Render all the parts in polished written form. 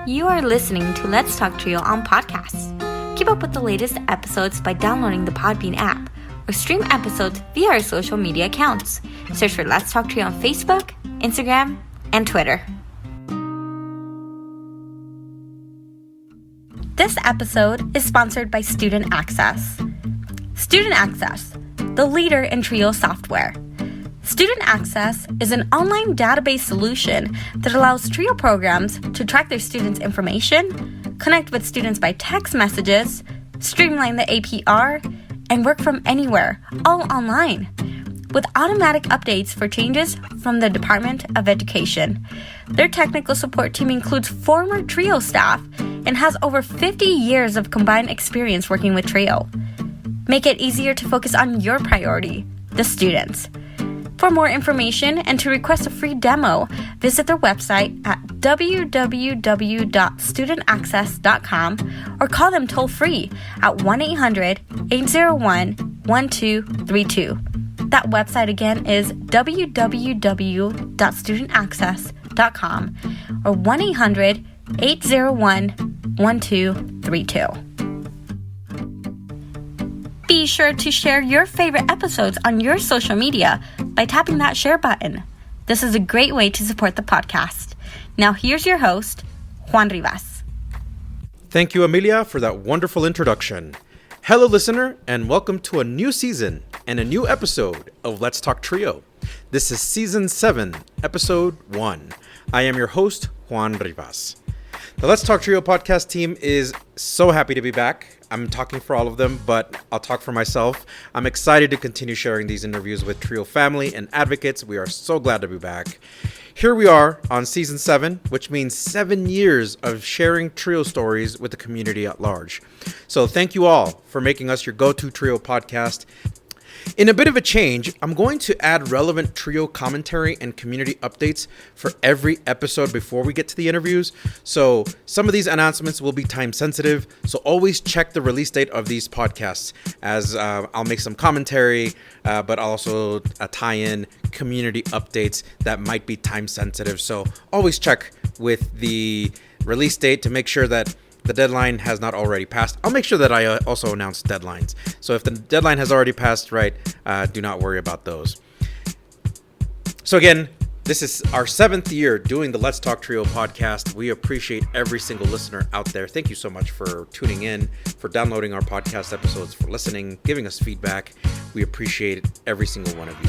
You are listening to Let's Talk Trio on podcasts. Keep up with the latest episodes by downloading the Podbean app or stream episodes via our social media accounts. Search for Let's Talk Trio on Facebook, Instagram, and Twitter. This episode is sponsored by StudentAccess. StudentAccess, the leader in Trio software. StudentAccess is an online database solution that allows Trio programs to track their students' information, connect with students by text messages, streamline the APR, and work from anywhere, all online, with automatic updates for changes from the Department of Education. Their technical support team includes former Trio staff and has over 50 years of combined experience working with Trio. Make it easier to focus on your priority, the students. For more information and to request a free demo, visit their website at www.studentaccess.com or call them toll-free at 1-800-801-1232. That website again is www.studentaccess.com or 1-800-801-1232. Be sure to share your favorite episodes on your social media by tapping that share button. This is a great way to support the podcast. Now here's your host, Juan Rivas. Thank you, Amelia, for that wonderful introduction. Hello, listener, and welcome to a new season and a new episode of Let's Talk Trio. This is Season 7, Episode 1. I am your host, Juan Rivas. The Let's Talk Trio podcast team is so happy to be back. I'm talking for all of them, but I'll talk for myself. I'm excited to continue sharing these interviews with Trio family and advocates. We are so glad to be back. Here we are on Season 7, which means 7 years of sharing Trio stories with the community at large. So thank you all for making us your go-to Trio podcast. In a bit of a change, I'm going to add relevant Trio commentary and community updates for every episode before we get to the interviews. So some of these announcements will be time sensitive, so always check the release date of these podcasts, as I'll make some commentary, but also tie in community updates that might be time sensitive. So always check with the release date to make sure that the deadline has not already passed. I'll make sure that I also announce deadlines. So if the deadline has already passed, right, do not worry about those. So again, this is our 7th year doing the Let's Talk Trio podcast. We appreciate every single listener out there. Thank you so much for tuning in, for downloading our podcast episodes, for listening, giving us feedback. We appreciate every single one of you.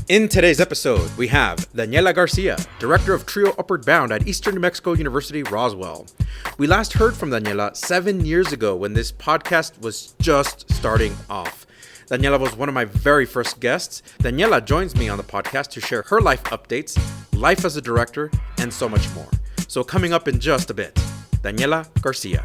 In today's episode, we have Daniela Garcia, Director of Trio Upward Bound at Eastern New Mexico University-Roswell. We last heard from Daniela 7 years ago when this podcast was just starting off. Daniela was one of my very first guests. Daniela joins me on the podcast to share her life updates, life as a director, and so much more. So coming up in just a bit, Daniela Garcia.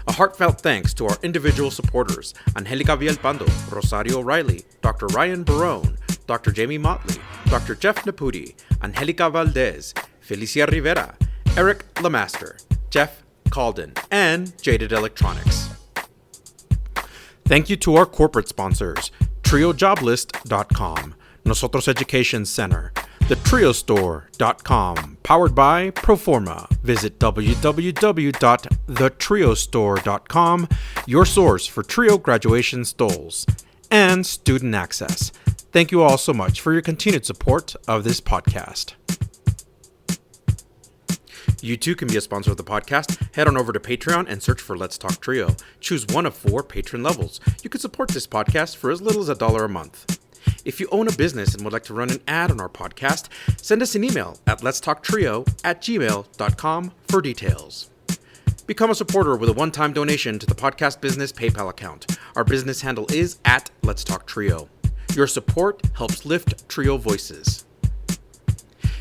A heartfelt thanks to our individual supporters, Angelica Vialpando, Rosario Riley, Dr. Ryan Barone, Dr. Jamie Motley, Dr. Jeff Nepute, Angelica Valdez, Felicia Rivera, Eric LaMaster, Jeff Kahlden, and Jaded Electronics. Thank you to our corporate sponsors, TrioJoblist.com, NOSOTROS Education Center, TheTrioStore.com, powered by Proforma. Visit www.thetriostore.com, your source for Trio graduation stoles, and StudentAccess. Thank you all so much for your continued support of this podcast. You too can be a sponsor of the podcast. Head on over to Patreon and search for Let's Talk Trio. Choose one of 4 patron levels. You can support this podcast for as little as $1 a month. If you own a business and would like to run an ad on our podcast, send us an email at letstalktrio@gmail.com for details. Become a supporter with a one-time donation to the podcast business PayPal account. Our business handle is @LetsTalkTrio. Your support helps lift Trio voices.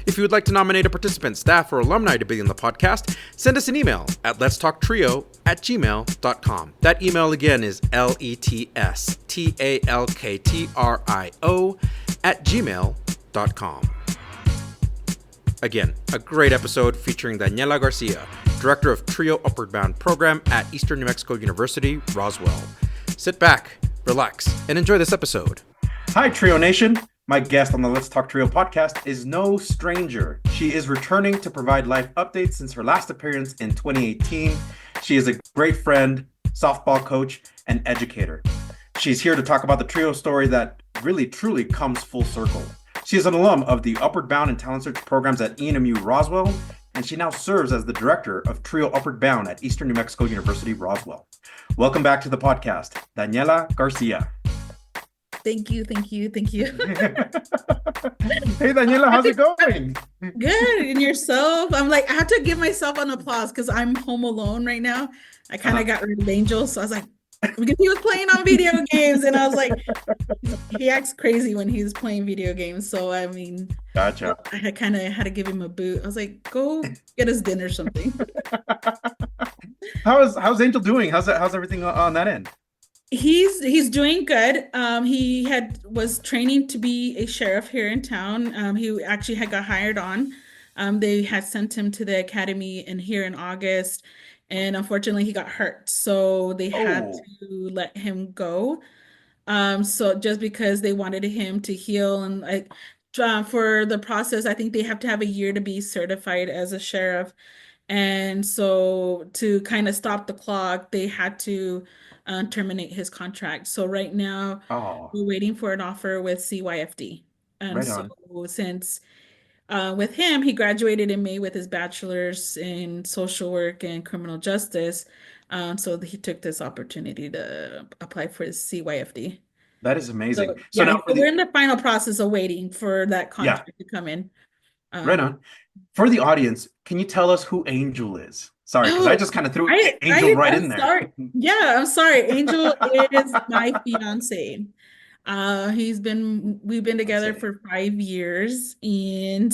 If you would like to nominate a participant, staff, or alumni to be in the podcast, send us an email at letstalktrio@gmail.com. That email again is letstalktrio@gmail.com. Again, a great episode featuring Daniela Garcia, Director of Trio Upward Bound Program at Eastern New Mexico University-Roswell. Sit back, relax, and enjoy this episode. Hi, Trio Nation. My guest on the Let's Talk Trio podcast is no stranger. She is returning to provide life updates since her last appearance in 2018. She is a great friend, softball coach, and educator. She's here to talk about the trio story that really truly comes full circle. She is an alum of the Upward Bound and Talent Search programs at ENMU-Roswell, and she now serves as the director of Trio Upward Bound at Eastern New Mexico University-Roswell. Welcome back to the podcast, Daniela Garcia. Thank you. Hey, Daniela, how's it going? Good. And yourself? I'm like, I have to give myself an applause because I'm home alone right now. I kind of got rid of Angel. So I was like, because he was playing on video games. And I was like, he acts crazy when he's playing video games. So, I mean, Gotcha. I kind of had to give him a boot. I was like, go get us dinner or something. How's Angel doing? How's everything on that end? He's doing good. He was training to be a sheriff here in town. He actually had got hired on. They had sent him to the academy here in August, and unfortunately he got hurt. So they had to let him go. So just because they wanted him to heal and for the process, I think they have to have a year to be certified as a sheriff. And so to kind of stop the clock, they had to terminate his contract. So right now we're waiting for an offer with CYFD. And Right so on. since with him, he graduated in May with his bachelor's in social work and criminal justice. So he took this opportunity to apply for his CYFD. That is amazing. So So yeah, now so we're in the final process of waiting for that yeah, contract to come in. right Um, on. For the audience, can you tell us who Angel is? Sorry, because I Oh, just kind of threw Angel right I'm in there. sorry. Yeah, I'm sorry. Angel is my fiance. We've been Let's together say. for 5 years, and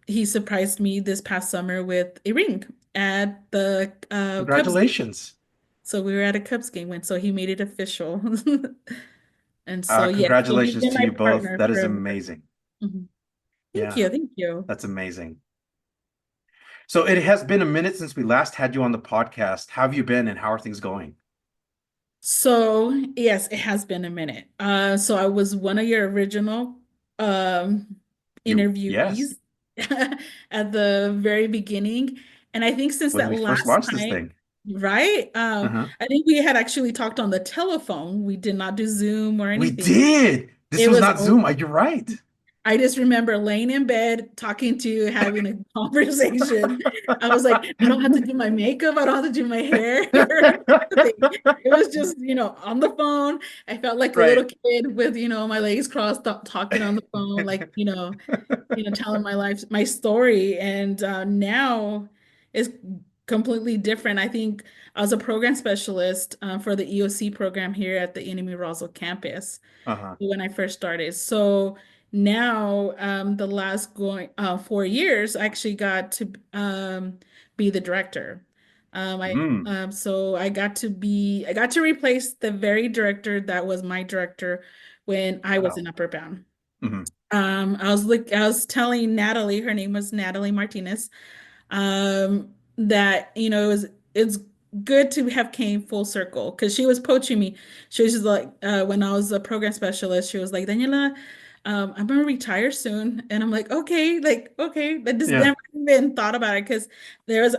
he surprised me this past summer with a ring at the Cubs game. Congratulations. So we were at a Cubs game when so he made it official. And so yes, so he's Congratulations been to my you both. partner That is forever. amazing. Mhm. Thank Yeah, you, thank you. that's amazing. So it has been a minute since we last had you on the podcast. How have you been and how are things going? So yes, it has been a minute. So I was one of your original um Yes, interviewees at the very beginning. And I think since when that we first last launched this time, thing. right? Uh-huh. I think we had actually talked on the telephone. We did not do Zoom or We anything. did. This It was was not Zoom. You're right. I just remember laying in bed, talking to you, having a conversation. I was like, I don't have to do my makeup. I don't have to do my hair. It was just, on the phone. I felt like a little Right. kid with, my legs crossed, talking on the phone, like, telling my life, my story. And now it's completely different. I think I was a program specialist for the EOC program here at the NMU-Roswell campus Uh-huh. when I first started. So now, the last 4 years, I actually got to be the director. Mm. So I got to replace the very director that was my director when I was Wow. in Upper Bound. Mhm. I was telling Natalie, her name was Natalie Martinez, that it's good to have came full circle because she was poaching me. She was just like when I was a program specialist, she was like, Daniela, I'm gonna retire soon. And I'm like, okay, but just Yeah. never even thought about it because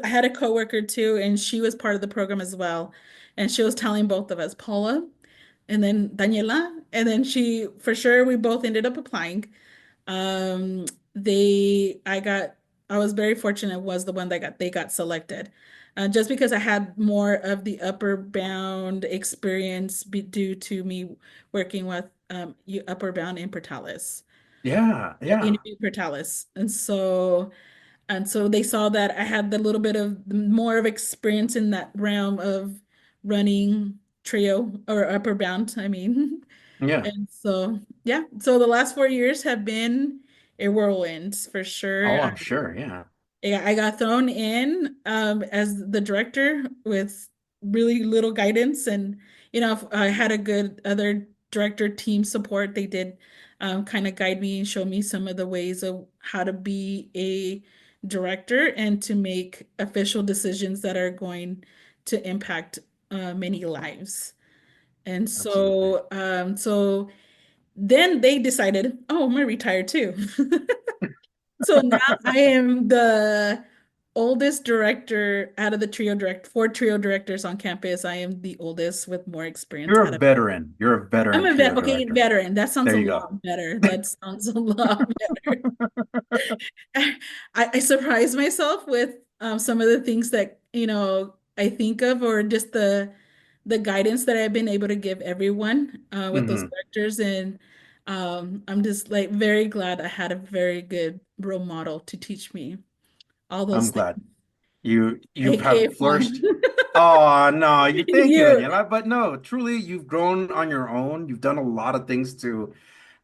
I had a coworker too, and she was part of the program as well. And she was telling both of us, Paula, and then Daniela, and then for sure, we both ended up applying. Um, I was very fortunate was the one they got selected. Just because I had more of the upper bound experience due to me working with upper bound in Portales, Yeah. Yeah. in Portales. And so they saw that I had the little bit of more of experience in that realm of running trio or upper bound, I mean. Yeah. And so, yeah, so the last 4 years have been a whirlwind for sure. Oh, I'm sure. Yeah. I got thrown in as the director with really little guidance, and if I had a good other director team support. They did kind of guide me and show me some of the ways of how to be a director and to make official decisions that are going to impact many lives. And Absolutely. so Then they decided, oh, I'm gonna retire too. So now I am the oldest director out of the four trio directors on campus. I am the oldest with more experience You're a out of. veteran. You're a I'm veteran a trio okay, director. veteran. That sounds There a you go. lot better. That sounds a lot better. I surprise myself with some of the things that, I think of, or just the guidance that I've been able to give everyone with those Hmm. characters. And I'm just like very glad I had a very good role model to teach me all those I'm things, glad you aka have fun. flourished. Oh no, you thank you, You. Daniela. But no, truly, you've grown on your own. You've done a lot of things to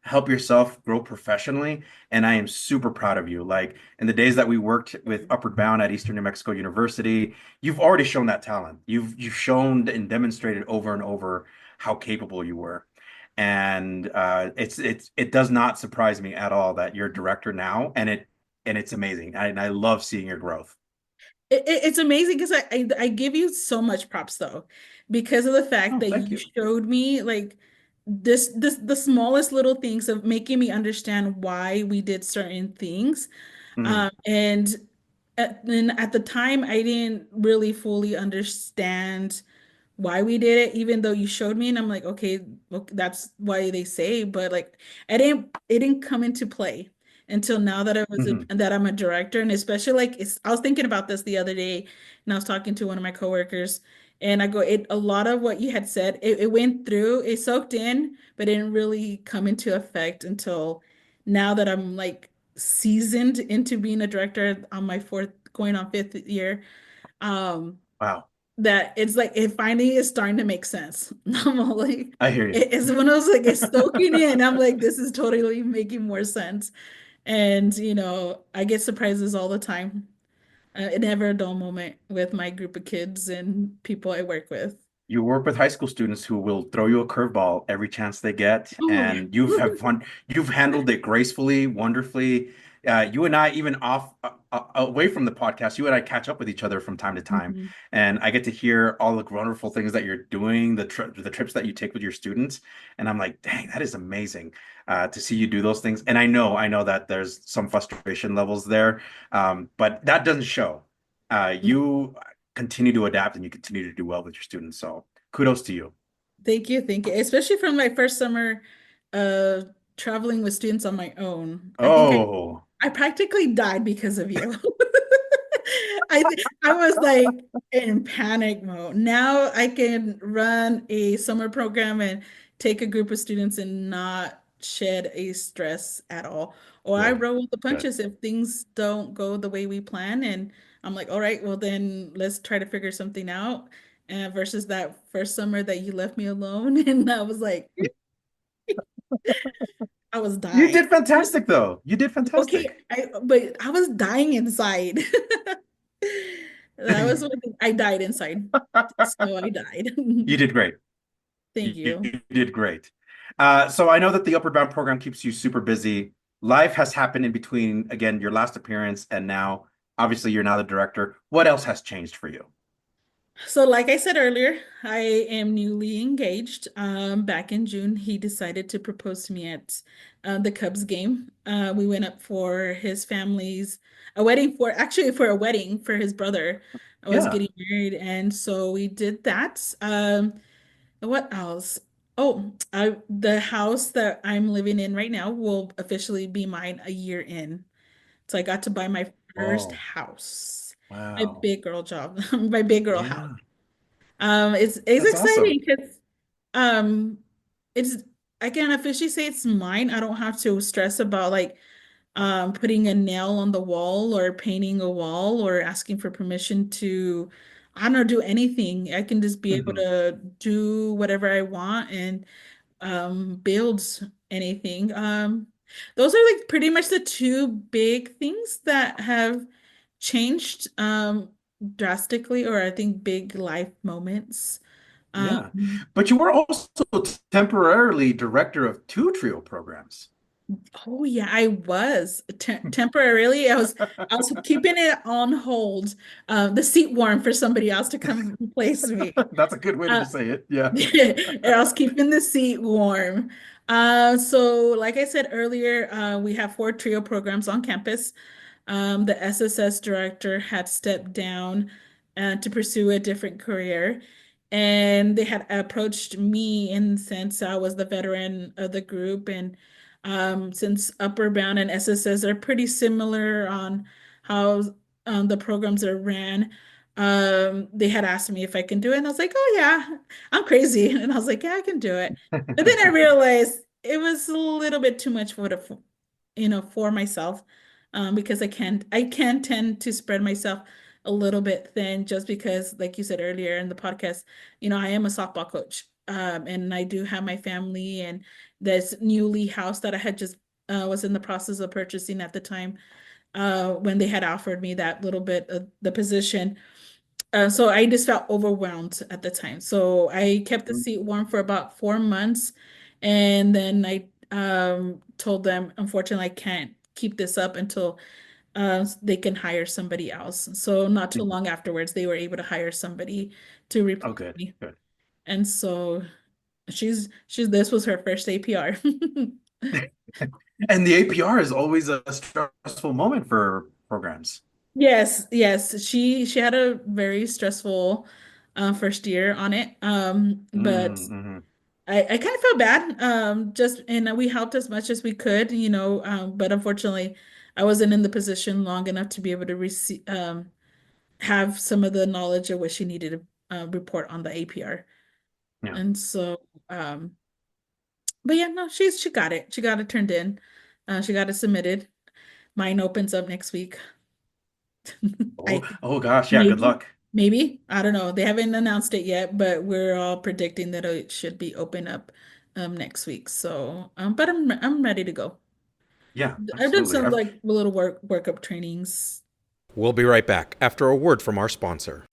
help yourself grow professionally, and I am super proud of you. Like in the days that we worked with Upward Bound at Eastern New Mexico University, you've already shown that talent. You've shown and demonstrated over and over how capable you were. And it does not surprise me at all that you're a director now, and it's amazing. And I love seeing your growth. It's amazing because I give you so much props though, because of the fact Oh, that thank you you. showed me like this the smallest little things of making me understand why we did certain things. Mhm. And at the time I didn't really fully understand why we did it, even though you showed me, and I'm like, okay, look, that's why they say, but like it didn't come into play until now that Mhm. that I'm a director. And especially like I was thinking about this the other day, and I was talking to one of my coworkers, and I go, it a lot of what you had said, it went through, it soaked in, but it didn't really come into effect until now that I'm like seasoned into being a director on my fourth, going on fifth year. Um, Wow. that it's like it finally is starting to make sense. I'm all like, I hear you. it's when I was like, it's soaking in. I'm like, this is totally making more sense. And I get surprises all the time. Never a dull moment with my group of kids and people I work with. You work with high school students who will throw you a curveball every chance they get, Oh yeah. and you've handled it gracefully, wonderfully. You and I, even off away from the podcast, you and I catch up with each other from time to time, Mhm. and I get to hear all the wonderful things that you're doing, the trips that you take with your students, and I'm like, dang, that is amazing to see you do those things. And I know that there's some frustration levels there, but that doesn't show. You continue to adapt and you continue to do well with your students. So kudos to you. Thank you, thank you. Especially from my first summer uh traveling with students on my own. Oh, I practically died because of you. I was like in panic mode. Now I can run a summer program and take a group of students and not shed a stress at all. Or I good, roll with the good. punches if things don't go the way we plan. And I'm like, all right, well then let's try to figure something out. Versus that first summer that you left me alone. And I was like, I was You dying. did fantastic, though. You did Okay, fantastic. but I was dying inside. That was You what I died inside. So I died. did great. Thank You you. did great. So I know that the Upward Bound program keeps you super busy. Life has happened in between, again, your last appearance and now. Obviously, you're now the director. What else has changed for you? So, like I said earlier, I am newly engaged. Back in June, he decided to propose to me at the Cubs game. We went up for his family's a wedding for a wedding for his brother. I was Yeah. getting married, and so we did that. What else? Oh, the house that I'm living in right now will officially be mine a year in. So I got to buy my first Oh, house. My wow. big girl job, my big girl house. Yeah, It's that's awesome. exciting because um it's I can officially say it's mine. I don't have to stress about like putting a nail on the wall or painting a wall or asking for permission to I don't know, do anything. I can just be able Mhm. to do whatever I want and build anything. Those are like pretty much the two big things that have changed drastically, or I think big life moments. Yeah. Um, But you were also temporarily director of two trio programs. oh yeah, I was temporarily. I was keeping it on hold, the seat warm for somebody else to come replace me. That's a good way to Uh, say it. Yeah. and I was keeping the seat warm. So like I said earlier, we have four trio programs on campus. The SSS director had stepped down to pursue a different career, and they had approached me in since I was the veteran of the group, and since Upper Bound and SSS are pretty similar on how the programs are ran. They had asked me if I can do it, and I was like, "Oh yeah, I'm crazy," and I was like, "Yeah, I can do it." But then I realized it was a little bit too much for myself, because I can tend to spread myself a little bit thin just because, like you said earlier in the podcast, I am a softball coach, and I do have my family and this newly house that I had just was in the process of purchasing at the time when they had offered me that little bit of the position. So I just felt overwhelmed at the time. So I kept the Mhm. seat warm for about 4 months. And then I told them, unfortunately, I can't keep this up until they can hire somebody else. So not too long afterwards, they were able to hire somebody to Oh, replace good, me. good. And so this was her first APR. And the APR is always a stressful moment for programs. Yes, yes. She had a very stressful first year on it. But Mm-hmm. I kind of felt bad. Just and we helped as much as we could, but unfortunately, I wasn't in the position long enough to be able to receive have some of the knowledge of what she needed to report on the APR. Yeah. And so, um, but yeah, no, she got it. She got it turned in. She got it submitted. Mine opens up next week. I Oh, oh gosh, yeah, good maybe, luck. maybe. I don't know. They haven't announced it yet, but we're all predicting that it should be open up next week. So, but I'm ready to go. Yeah, I've done absolutely. some like little workup trainings. We'll be right back after a word from our sponsor.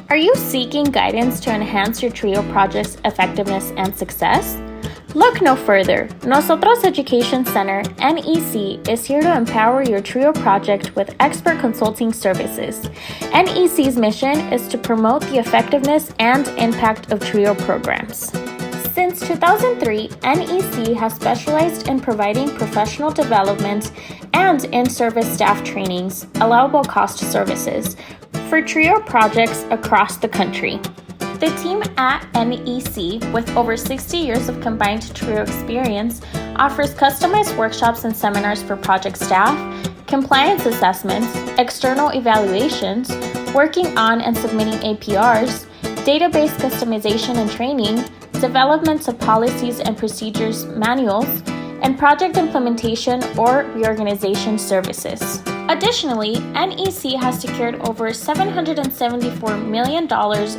Are you seeking guidance to enhance your TRIO project's effectiveness and success? Look no further. Nosotros Education Center, NEC, is here to empower your TRIO project with expert consulting services. NEC's mission is to promote the effectiveness and impact of TRIO programs. Since 2003, NEC has specialized in providing professional development and in-service staff trainings, allowable cost services, for TRIO projects across the country. The team at NEC, with over 60 years of combined TRIO experience, offers customized workshops and seminars for project staff, compliance assessments, external evaluations, working on and submitting APRs, database customization and training, development of policies and procedures manuals, and project implementation or reorganization services. Additionally, NEC has secured over $774 million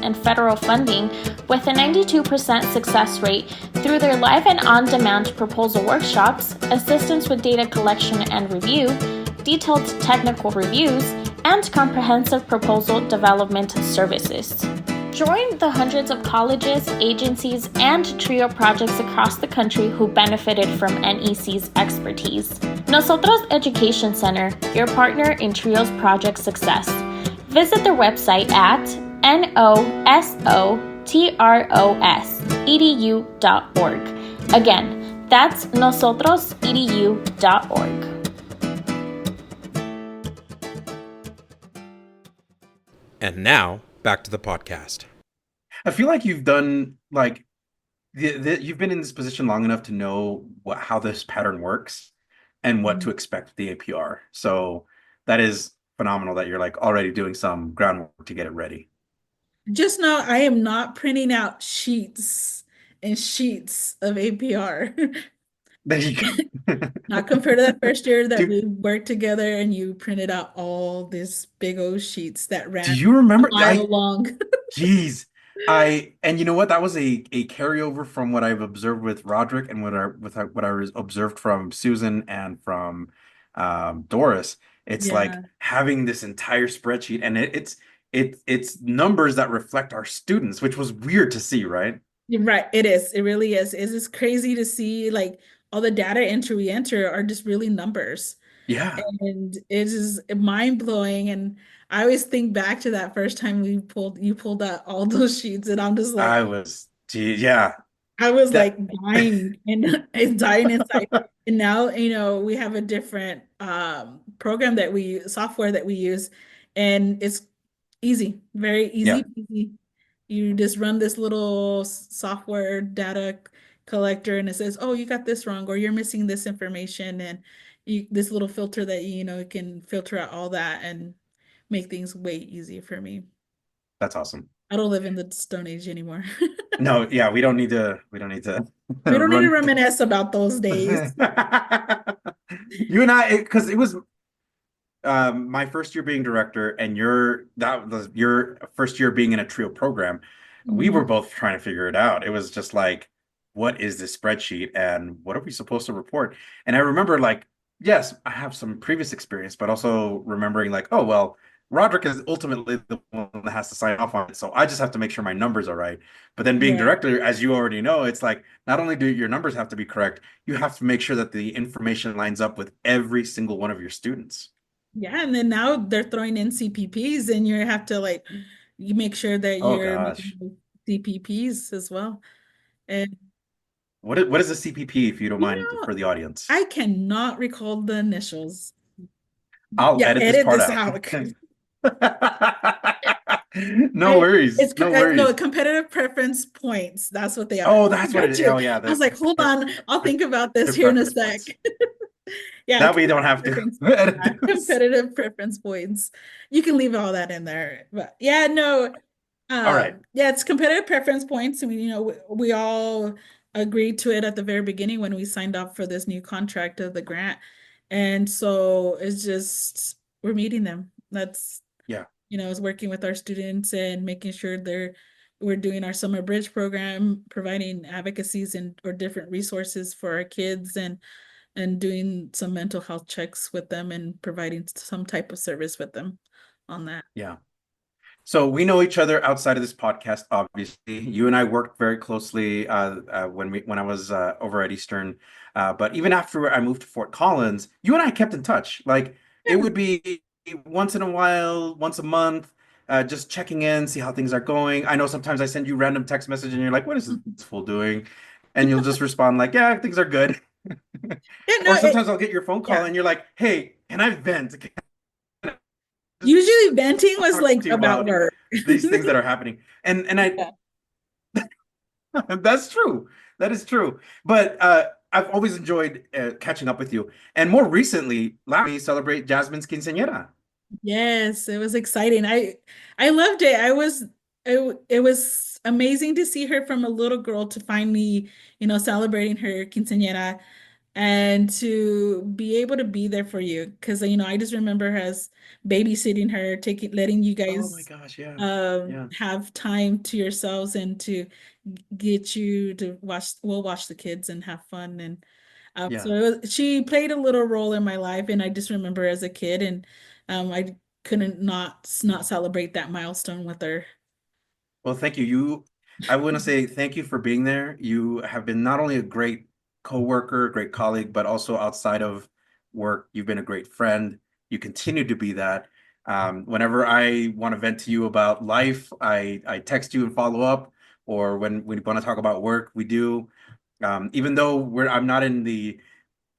in federal funding with a 92% success rate through their live and on-demand proposal workshops, assistance with data collection and review, detailed technical reviews, and comprehensive proposal development services. Join the hundreds of colleges, agencies, and TRIO projects across the country who benefited from NEC's expertise. Nosotros Education Center, your partner in TRIO's project success. Visit their website at nosotros.edu.org. Again, that's nosotrosedu.org. And now, back to the podcast. I feel like you've done like you've been in this position long enough to know how this pattern works and what to expect with the APR. So that is phenomenal that you're like already doing some groundwork to get it ready. Just know I am not printing out sheets and sheets of APR. There you go. Not compared to that first year that Do we worked together and you printed out all these big old sheets that do ran you a remember? mile long. Geez. And you know what? That was a carryover from what I've observed with Roderick and what I observed from Susan and from Doris. It's like Yeah, having this entire spreadsheet, and it's numbers that reflect our students, which was weird to see, right? you're right. It is. It really is. It's just crazy to see like all the data entry we enter are just really numbers. Yeah, And it is mind blowing. And I always think back to that first time you pulled out all those sheets, and I'm just like, I was, gee, yeah. I was That like dying and dying inside. And now, we have a different program that software that we use, and it's easy, very yeah, easy. You just run this little software data collector, and it says, "Oh, you got this wrong, or you're missing this information," and this little filter that can filter out all that and make things way easier for me. that's awesome. I don't live in the Stone Age anymore. No, yeah, we don't need to We don't need to run. reminisce about those days. You and I, because it was my first year being director, and that was your first year being in a trio program. We were Mhm. both trying to figure it out. It was just like, what is this spreadsheet and what are we supposed to report? And I remember like, yes, I have some previous experience, but also remembering like, oh well, Roderick is ultimately the one that has to sign off on it. So I just have to make sure my numbers are right. But then being Right. director, as you already know, it's like not only do your numbers have to be correct, you have to make sure that the information lines up with every single one of your students. Yeah, and then now they're throwing in CPPs, and you have to like you make sure that Oh you're meeting gosh. the CPPs as well. And What is a CPP, if you don't you mind, know, for the audience? I cannot recall the initials. I'll Yeah, edit this edit part this out. out. No worries. It's No no worries. competitive preference points. That's what they are. Oh, that's what it Got is. you. Oh yeah, I was like, hold on, I'll think about this the here in a preference sec. points. Yeah, That way you don't competitive have to preference. edit Yeah, those. competitive preference points. You can leave all that in there. But yeah, no. All right. Yeah, it's competitive preference points. And we all agreed to it at the very beginning when we signed up for this new contract of the grant. And so it's just we're meeting them. That's Yeah. is working with our students and making sure we're doing our summer bridge program, providing advocacies and or different resources for our kids and doing some mental health checks with them and providing some type of service with them on that. Yeah. So we know each other outside of this podcast, obviously. You and I worked very closely when I was over at Eastern. But even after I moved to Fort Collins, you and I kept in touch. Like it would be once in a while, once a month, just checking in, see how things are going. I know sometimes I send you random text message and you're like, "What is this fool doing?" And you'll just respond like, "Yeah, things are good." Yeah, no, Or sometimes I'll get your phone call yeah. and you're like, "Hey, can I vent? Can I just Usually venting was talk like to you about about work. these things that are happening?" And I Yeah. That's true. That is true. But I've always enjoyed catching up with you. And more recently, last we celebrate Jasmine's quinceañera. Yes, it was exciting. I loved it. It was amazing to see her from a little girl to finally, celebrating her quinceañera and to be able to be there for you. Because I just remember her as babysitting her, letting you Oh my guys gosh, yeah. Yeah. have time to yourselves and to get you to watch the kids and have fun and so Yeah. she played a little role in my life and I just remember as a kid and I couldn't not celebrate that milestone with her. Well, thank you. I want to say thank you for being there. You have been not only a great coworker, great colleague, but also outside of work, you've been a great friend. You continue to be that. Whenever I want to vent to you about life, I text you and follow up, or when we want to talk about work, we do. Even though I'm not in the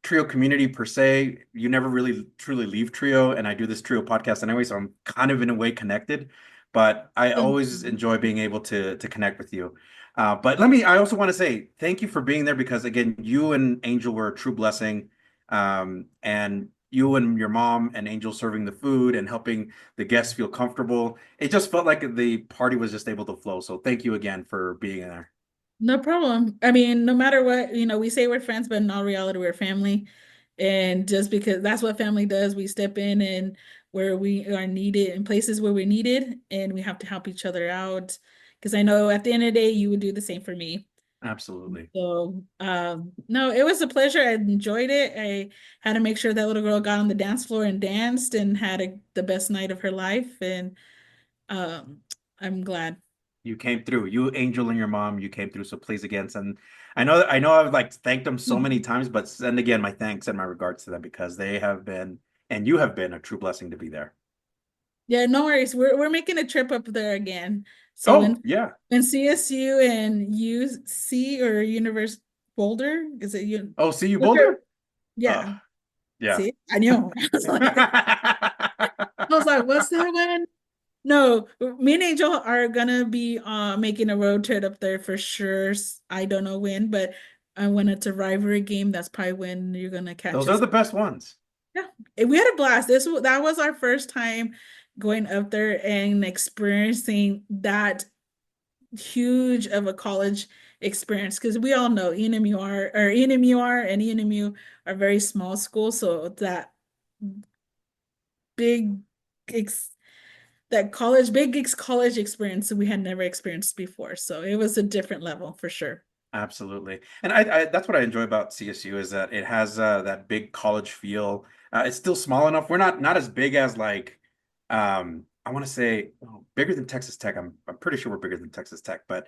Trio community per se, you never really truly leave Trio, and I do this Trio podcast anyway, so I'm kind of in a way connected. But I always enjoy being able to connect with you. But I also want to say thank you for being there because again, you and Angel were a true blessing. And you and your mom and Angel serving the food and helping the guests feel comfortable. It just felt like the party was just able to flow. So thank you again for being there. No problem. I mean, no matter what, we say we're friends, but in all reality, we're family. And just because that's what family does, we step in and where we are needed in places where we're needed, and we have to help each other out. Because I know at the end of the day, you would do the same for me. Absolutely. So, no, it was a pleasure. I enjoyed it. I had to make sure that little girl got on the dance floor and danced and had the best night of her life. And um, I'm glad. You came through. You, Angel, and your mom, you came through. So please again send. I know I've like thanked them so many times, but send again my thanks and my regards to them because they have been and you have been a true blessing to be there. Yeah, no worries. We're making a trip up there again. So Oh, yeah. when CSU and UC or Universe Boulder, is it you? Oh, see you, What's your, Boulder? yeah, Oh, yeah. see, I knew. I was like, what's that one? No, me and Angel are gonna be making a road trip up there for sure. I don't know when, but when it's a rivalry game, that's probably when you're gonna catch Those are us. the best ones. Yeah, we had a blast. That was our first time going up there and experiencing that huge of a college experience because we all know ENMUR and ENMU are very small schools, so that big ex that college big college experience we had never experienced before. So it was a different level for sure. Absolutely. And I that's what I enjoy about CSU is that it has that big college feel. It's still small enough. We're not as big as like I want to say bigger than Texas Tech. I'm pretty sure we're bigger than Texas Tech, but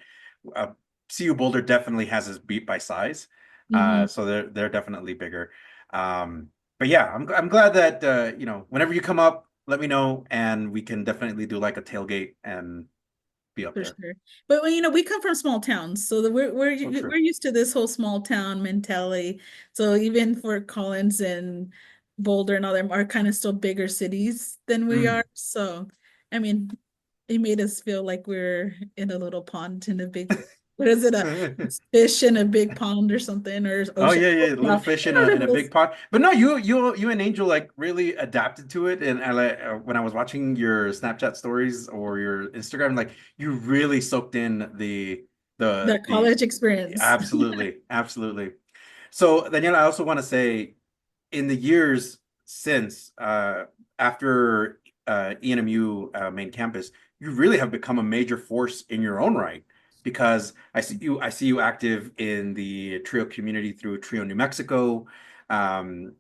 uh, CU Boulder definitely has us beat by size. Mhm. So they're definitely bigger. But yeah, I'm glad that whenever you come up, let me know and we can definitely do like a tailgate and be up For there. sure. But well, we come from small towns, so So true. we're used to this whole small town mentality. So even for Collins and Boulder and all them are kind of still bigger cities than we are. Mm. So, I mean, it made us feel like we're in a little pond in a big, what is it, a fish in a big pond or something, or Oh ocean. yeah, yeah, little Yeah, fish you know, in a those- big pot. But no, you and Angel like really adapted to it. And I like when I was watching your Snapchat stories or your Instagram, like you really soaked in the the college experience. absolutely, absolutely. So Daniela, I also want to say in the years since after ENMU main campus, you really have become a major force in your own right because I see you active in the Trio community through Trio New Mexico, um,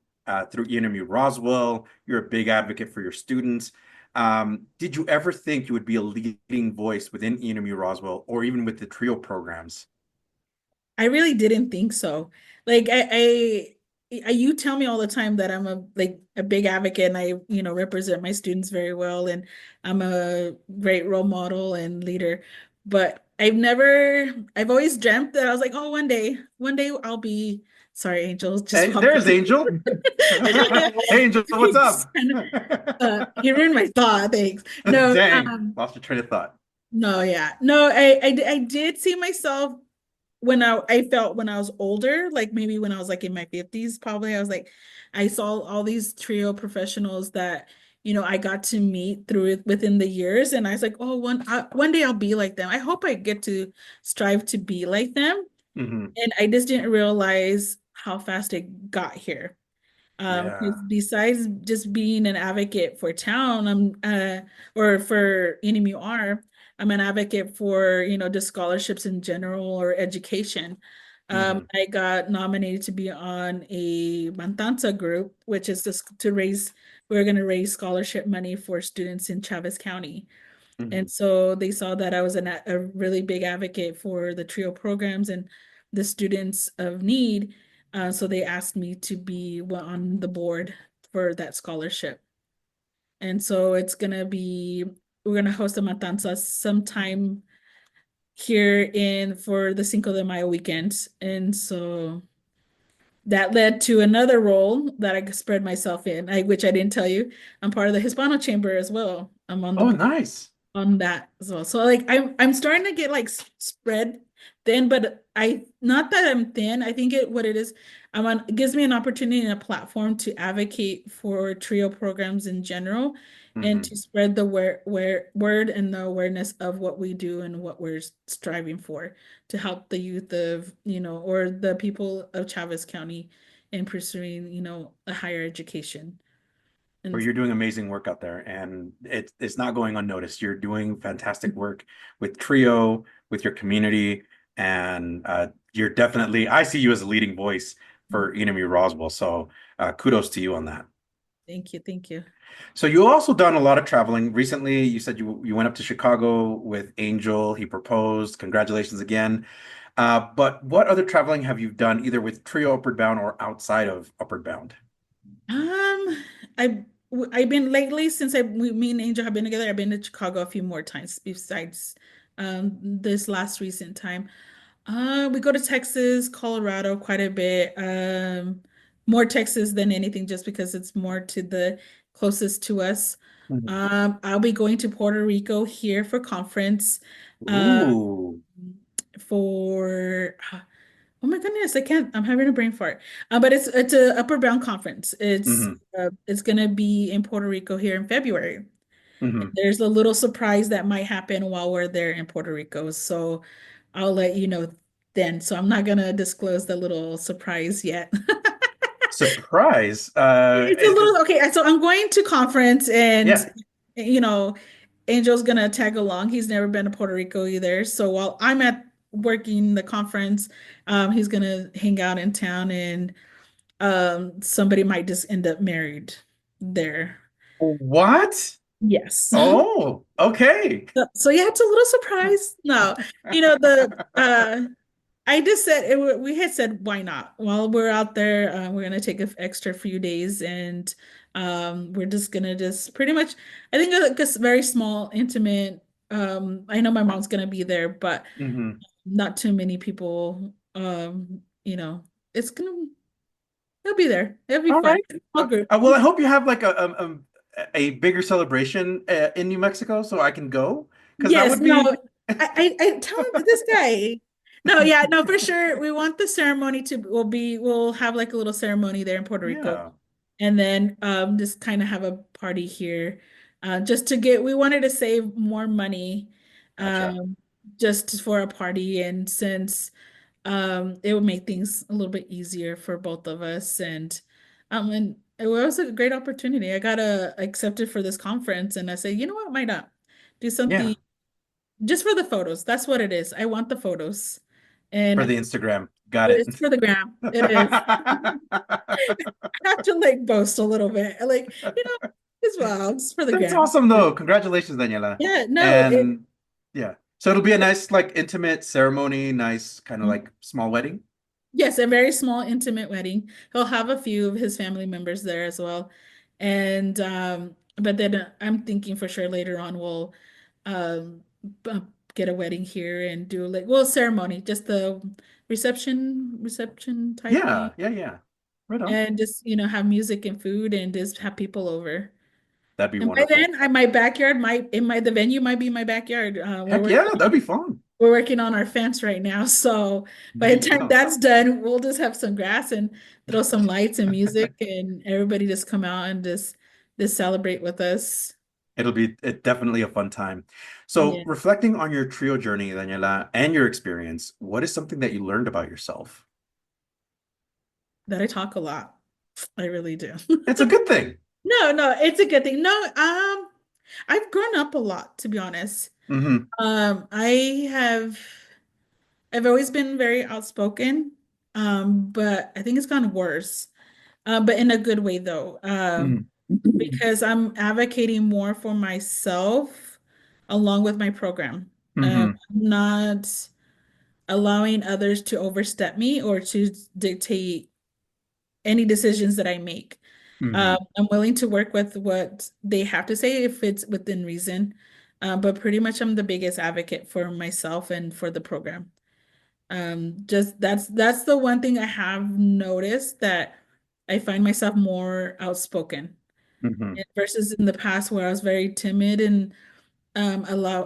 through ENMU-Roswell. You're a big advocate for your students. Did you ever think you would be a leading voice within ENMU-Roswell or even with the Trio programs? I really didn't think so. Like you tell me all the time that I'm a big advocate and I, represent my students very well and I'm a great role model and leader. But I've always dreamt that I was like, oh, one day I'll be, sorry, Angel, just Hey, walked there's in. Angel. Hey, Angel, what's He's up? he ruined my thought, thanks. No, Dang, lost your train of thought. no, yeah. No, I did see myself when I felt when I was older, like maybe when I was like in my 50s, probably, I was like, I saw all these trio professionals that, I got to meet through it within the years. And I was like, oh, one day I'll be like them. I hope I get to strive to be like them. Hmm. And I just didn't realize how fast it got here. 'Cause Yeah. besides just being an advocate for town, or for NMUR, I'm an advocate for, just scholarships in general or education. Hmm. I got nominated to be on a Mantanza group, which is just we're going to raise scholarship money for students in Chavez County. Hmm. And so they saw that I was a really big advocate for the TRIO programs and the students of need. So they asked me to be on the board for that scholarship. And so we're gonna host a matanza sometime here in for the Cinco de Mayo weekend. And so that led to another role that I spread myself in, which I didn't tell you. I'm part of the Hispano Chamber as well. I'm on the Oh, board nice. on that as well. So like I'm starting to get like spread thin, but I not that I'm thin. I think what it is, it gives me an opportunity and a platform to advocate for trio programs in general and Hmm. to spread the word and the awareness of what we do and what we're striving for to help the youth of, or the people of Chavez County in pursuing, a higher education. Well, And you're doing amazing work out there, and it's not going unnoticed. You're doing fantastic work with Trio, with your community, and you're definitely. I see you as a leading voice for Enemy Roswell. So kudos to you on that. thank you, thank you. So you also done a lot of traveling. Recently, you said you went up to Chicago with Angel. He proposed. Congratulations again. But what other traveling have you done, either with Trio Upward Bound or outside of Upward Bound? Um, I I've been lately since me and Angel have been together. I've been to Chicago a few more times besides this last recent time. We go to Texas, Colorado quite a bit. More Texas than anything, just because it's more to the closest to us. Mhm. I'll be going to Puerto Rico here for conference. Uh, Ooh. for oh my goodness, I can't. I'm having a brain fart. But it's a upper bound conference. Hmm. It's gonna be in Puerto Rico here in February. Hmm. There's a little surprise that might happen while we're there in Puerto Rico. So I'll let you know then. So I'm not gonna disclose the little surprise yet. Surprise. It's a little okay. So I'm going to conference and Yeah. you know, Angel's gonna tag along. He's never been to Puerto Rico either. So while I'm at working the conference, he's gonna hang out in town and somebody might just end up married there. What? Yes. Oh, okay. So yeah, it's a little surprise. No, the I just said we had said why not? While we're out there, we're gonna take an extra few days and we're just gonna just pretty much I think like a very small, intimate I know my mom's gonna be there, but Hmm. not too many people. It's gonna he'll be there. It'll be All fun. right. All group. Well, I hope you have like a bigger celebration in New Mexico so I can go because that Yes, would no, be I tell him this guy. No, yeah, no, for sure. We want the ceremony to we'll have like a little ceremony there in Puerto Rico yeah. and then just kind of have a party here. Just to get we wanted to save more money Gotcha. um just for a party and since it would make things a little bit easier for both of us and it was a great opportunity. I got accepted for this conference and I said, you know what, why not do Yeah. something just for the photos. That's what it is. I want the photos. And For the Instagram. Got it. it's for the gram. It is. I have to like boast a little bit. Like, as well, it's for the That's gram. awesome though. Congratulations, Daniela. Yeah, no, And yeah. So it'll be a nice like intimate ceremony, nice kind of Mhm. like small wedding. Yes, a very small, intimate wedding. He'll have a few of his family members there as well. And but then I'm thinking for sure later on we'll um b- get a wedding here and do like well ceremony, just the reception type thing. Yeah, yeah, yeah. Right on. And just have music and food and just have people over. That'd be And by wonderful. then, my backyard might in my the venue might be my backyard. Heck yeah, that'd be fun. We're working on our fence right now, so There by the you time go. that's done, we'll just have some grass and throw some lights and music, and everybody just come out and just celebrate with us. It'll be definitely a fun time. So, Yeah, reflecting on your trio journey, Daniela, and your experience, what is something that you learned about yourself? that I talk a lot. I really do. It's a good thing. No, no, it's a good thing. No, I've grown up a lot, to be honest. Hmm. I have. I've always been very outspoken, but I think it's gone worse. But in a good way though, Hmm. because I'm advocating more for myself along with my program. Hmm. I'm not allowing others to overstep me or to dictate any decisions that I make. Hmm. I'm willing to work with what they have to say if it's within reason. But pretty much I'm the biggest advocate for myself and for the program. Just that's the one thing I have noticed that I find myself more outspoken Hmm. versus in the past where I was very timid and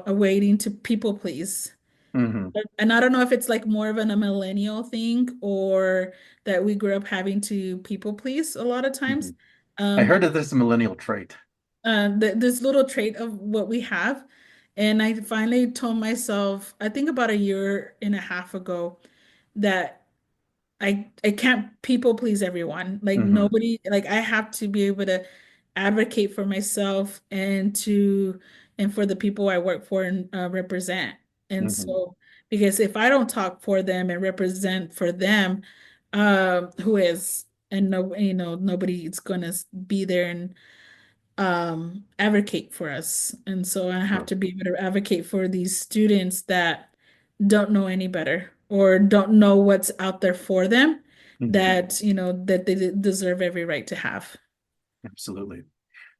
waiting to people please. Hmm. And I don't know if it's like more of a millennial thing or that we grew up having to people please a lot of Hmm. times. I I heard of this millennial trait. this little trait of what we have. And I finally told myself, I think about a year and a half ago, that I can't people please everyone. Like Hmm. nobody, like I have to be able to advocate for myself and for the people I work for and represent. And Hmm. so because if I don't talk for them and represent for them, who is? And no, nobody's gonna be there and advocate for us. And so I have True. to be able to advocate for these students that don't know any better or don't know what's out there for them Hmm. that, that they deserve every right to have. Absolutely.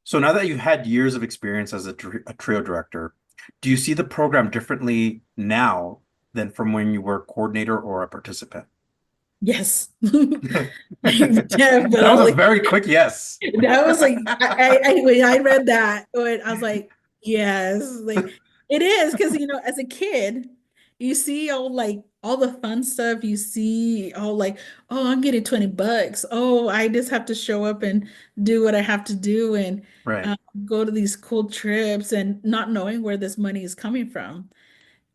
So now that you've had years of experience as a trio director, Do you see the program differently now than from when you were coordinator or a participant? Yes. That was a Definitely. very quick yes. That was like when I read that, when I was like, yes, like it is because as a kid, you see all the fun stuff. You see all like, oh, I'm getting $20. Oh, I just have to show up and do what I have to do and Right. go to these cool trips and not knowing where this money is coming from.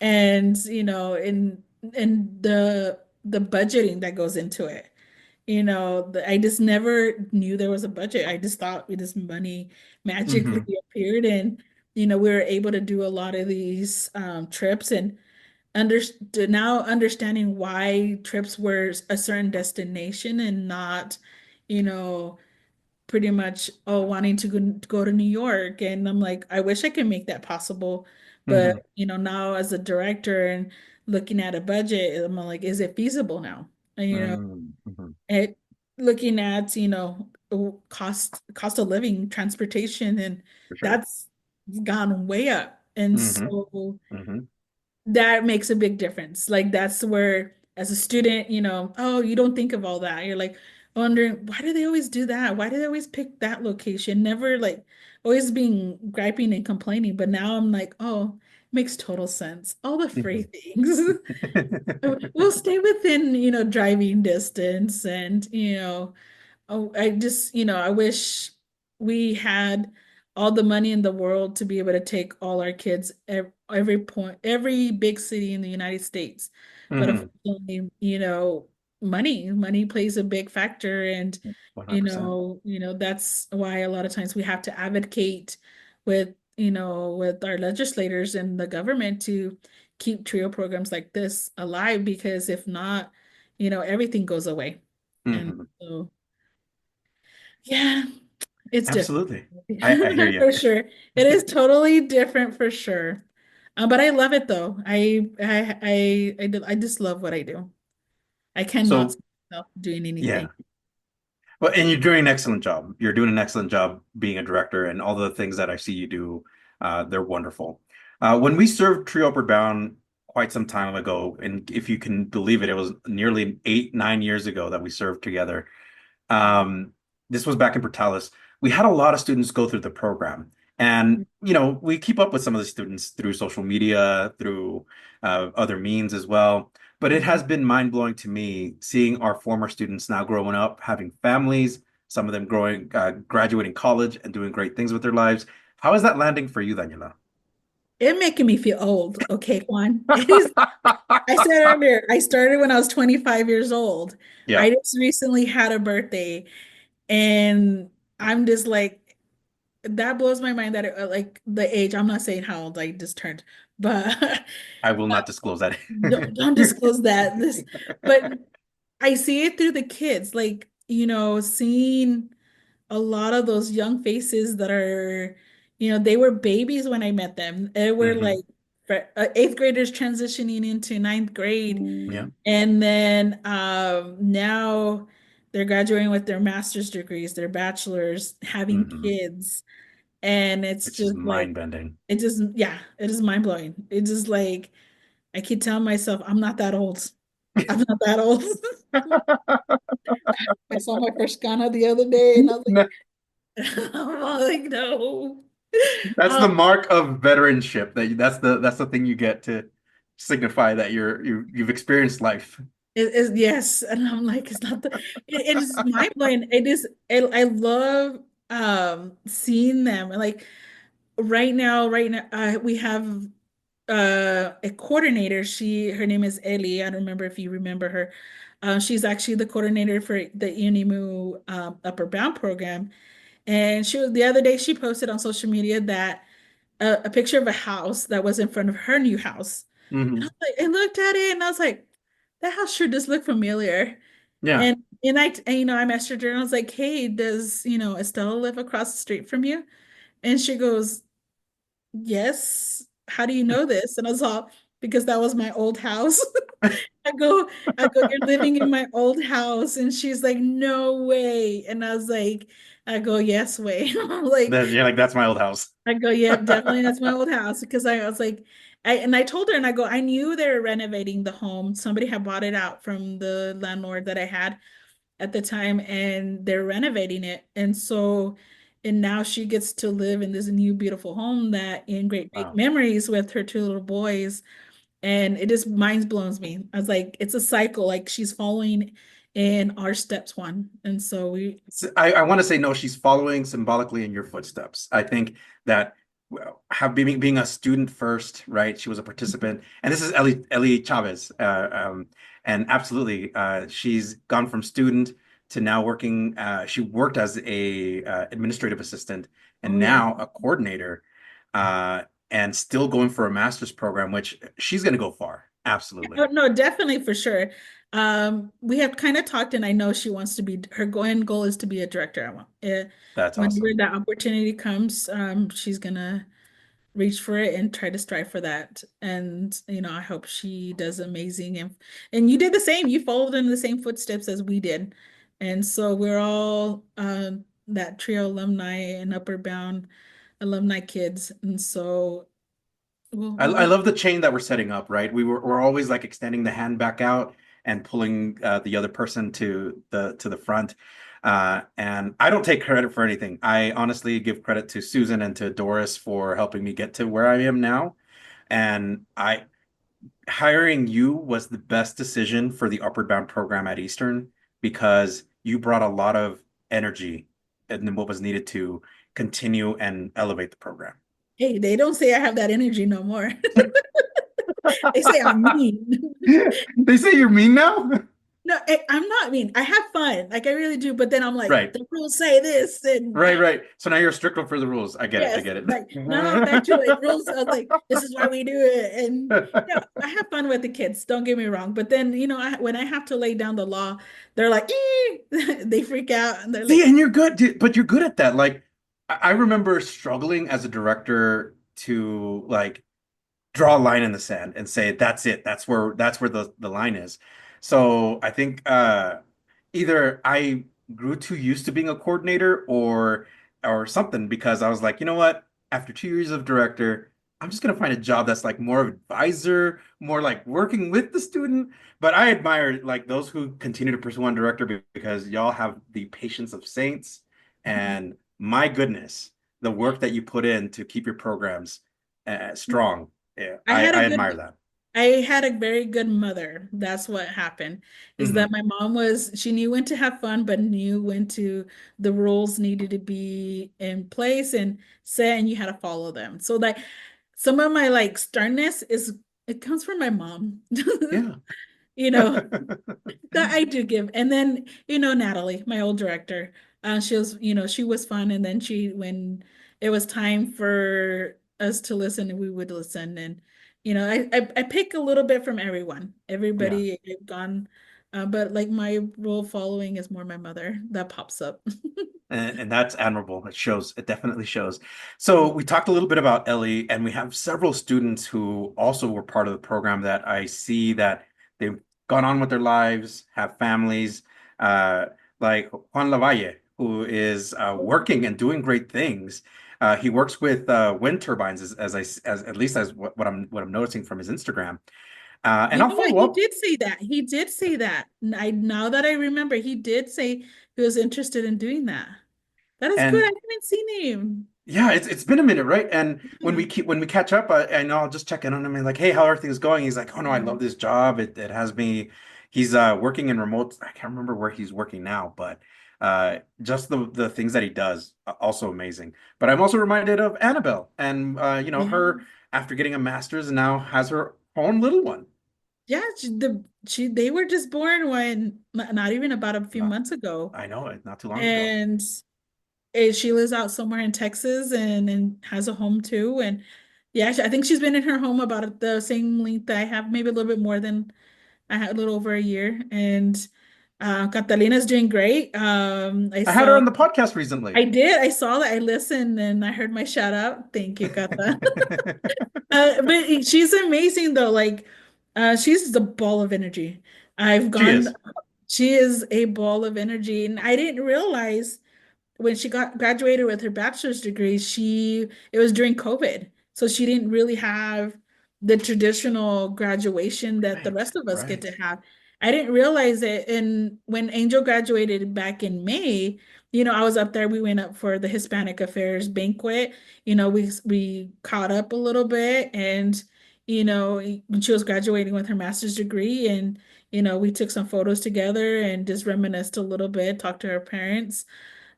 And in the budgeting that goes into it. I just never knew there was a budget. I just thought this money magically Hmm. appeared, and we were able to do a lot of these trips and now understanding why trips were a certain destination and not, you know, pretty much wanting to go to New York. And I'm like, I wish I could make that possible, but Hmm. now as a director and looking at a budget, I'm like, is it feasible now? And, Hmm. it looking at cost of living, transportation, and For sure. that's gone way up. And Hmm. so Hmm. that makes a big difference. Like that's where, as a student, oh, you don't think of all that. You're like wondering, why do they always do that? Why do they always pick that location? Never like always being griping and complaining. But now I'm like, oh, makes total sense. All the free Hmm. things. We'll stay within, driving distance and, oh, I just, I wish we had all the money in the world to be able to take all our kids every point, every big city in the United States. But Hmm. unfortunately, money plays a big factor, and 100%. that's why a lot of times we have to advocate with, with our legislators and the government to keep trio programs like this alive, because if not, everything goes away. And Hmm. so yeah, it's different. Absolutely. I hear you. For sure. It is totally different for sure. But I love it though. I just love what I do. I cannot So, see myself doing anything. yeah. Well, and you're doing an excellent job. You're doing an excellent job being a director, and all the things that I see you do, they're wonderful. When we served Trio Upward Bound quite some time ago, and if you can believe it, it was nearly 8, 9 years ago that we served together. Um, this was back in Portales. We had a lot of students go through the program. And, we keep up with some of the students through social media, through other means as well. But it has been mind-blowing to me seeing our former students now growing up, having families, some of them graduating college and doing great things with their lives. How is that landing for you, Daniela? It making me feel old. Okay, Juan. It is. I said earlier, I started when I was 25 years old. Yeah, I just recently had a birthday, and I'm just like, that blows my mind that like the age. I'm not saying how old I just turned, but I will not disclose that. don't disclose that. But I see it through the kids, like, seeing a lot of those young faces that are, they were babies when I met them. They were Hmm. like eighth graders transitioning into ninth grade. Yeah. And then now they're graduating with their master's degrees, their bachelors, having Hmm. kids. And it's It's just just like, mind-bending. it just, yeah, it is mind blowing. It's just like, I keep telling myself, I'm not that old. I'm not that old. I saw my first Ghana the other day and I was like, I'm like, no. That's Um, the mark of veteranship. That's the thing you get to signify that you've experienced life. it is, yes. And I'm like, it's not it is mind blowing. I love seeing them. And like right now, we have a coordinator. Her name is Ellie. I don't remember if you remember her. She's actually the coordinator for the Unimu Upper Bound program. And the other day she posted on social media that a picture of a house that was in front of her new house. And I Hmm. was like, I looked at it and I was like, that house sure does look familiar. Yeah, And I messaged her and I was like, hey, does Estella live across the street from you? And she goes, yes. How do you know this? And I was all, because that was my old house. I go, you're living in my old house. And she's like, no way. And I go, yes way. Like, You're like, that's my old house. I go, yep, definitely that's my old house. Because I was like, I told her, and I go, I knew they were renovating the home. Somebody had bought it out from the landlord that I had at the time, and they're renovating it. And now she gets to live in this new beautiful home that in great big Wow. memories with her two little boys. And it just mind blows me. I was like, it's a cycle. Like she's following in our steps one. And so we, I want to say no, she's following symbolically in your footsteps. I think that well, being a student first, right? She was a participant, and this is Ellie Chavez, and absolutely, she's gone from student to now working. She worked as a administrative assistant, oh and yeah. now a coordinator, and still going for a master's program, which she's going to go far. Absolutely, Oh, no, definitely for sure. We have kind of talked, and I know she wants to be, her goal is to be a director. that's Whenever awesome. that opportunity comes, she's gonna reach for it and try to strive for that. And I hope she does amazing. And you did the same. You followed in the same footsteps as we did. And so we're all that trio alumni and Upward Bound alumni kids. And so I love the chain that we're setting up, right? We're always like extending the hand back out and pulling the other person to the front. And I don't take credit for anything. I honestly give credit to Susan and to Doris for helping me get to where I am now. And I hiring you was the best decision for the Upward Bound program at Eastern because you brought a lot of energy and what was needed to continue and elevate the program. hey, they don't say I have that energy no more. They say I'm mean. They say you're mean now? No, I'm not mean. I have fun. Like I really do. But then I'm like, Right. the rules say this, and Right, right. So now you're strict for the rules. I get it. I yes, get it. like no, back to it. Rules. I was like, this is why we do it, and I have fun with the kids. Don't get me wrong. But then when I have to lay down the law, they're like, they freak out, and they're See, like, and you're good, but you're good at that. Like, I remember struggling as a director to like draw a line in the sand and say that's it. That's where the line is. So I think either I grew too used to being a coordinator or something because I was like, you know what? After 2 years of director, I'm just gonna find a job that's like more of advisor, more like working with the student. But I admire like those who continue to pursue on director because y'all have the patience of saints and my goodness, the work that you put in to keep your programs strong. Yeah, I had a I good admire that. I had a very good mother. That's what happened. Is Hmm. that my mom she knew when to have fun, but knew when the rules needed to be in place and set, and you had to follow them. So like some of my like sternness it comes from my mom. Yeah. You know, that I do give. And then, Natalie, my old director, she was fun. And then when it was time for us to listen, we would listen. And, I pick a little bit from everyone. Yeah. Everybody I've gone, but like my role following is more my mother that pops up. And that's admirable. It shows. It definitely shows. So we talked a little bit about Ellie, and we have several students who also were part of the program that I see that they've gone on with their lives, have families, uh, like Juan Lavalle, who is working and doing great things. He works with wind turbines, as as at least as what I'm noticing from his Instagram. And You I'll know what? follow He up. did say that. He did say that. Now that I remember, he did say he was interested in doing that. That is good. I And haven't seen him. yeah, it's been a minute, right? And Yeah. when we catch up, I know I'll just check in on him and like, hey, how are things going? He's like, oh no, I love this job. It has me. He's working in remote. I can't remember where he's working now, but just the things that he does also amazing. But I'm also reminded of Annabelle and Yeah. her after getting a master's and now has her own little one. Yeah, they were just born when not even about a few Not, months ago. I know it, not too long ago. And she lives out somewhere in Texas and has a home too. And yeah, I think she's been in her home about the same length I have, maybe a little bit more than I had, a little over a year. And Catalina's doing great. I had her on the podcast recently. I saw that, I listened, and I heard my shout out. Thank you, Cata. But she's amazing though. Like, she's the ball of energy. I've She gone, is. she is a ball of energy, and I didn't realize when she got graduated with her bachelor's degree, it was during COVID. So she didn't really have the traditional graduation that the Right, rest of us get right. to have. I didn't realize it. And when Angel graduated back in May, I was up there. We went up for the Hispanic Affairs banquet. We caught up a little bit, and when she was graduating with her master's degree, and we took some photos together and just reminisced a little bit, talked to her parents.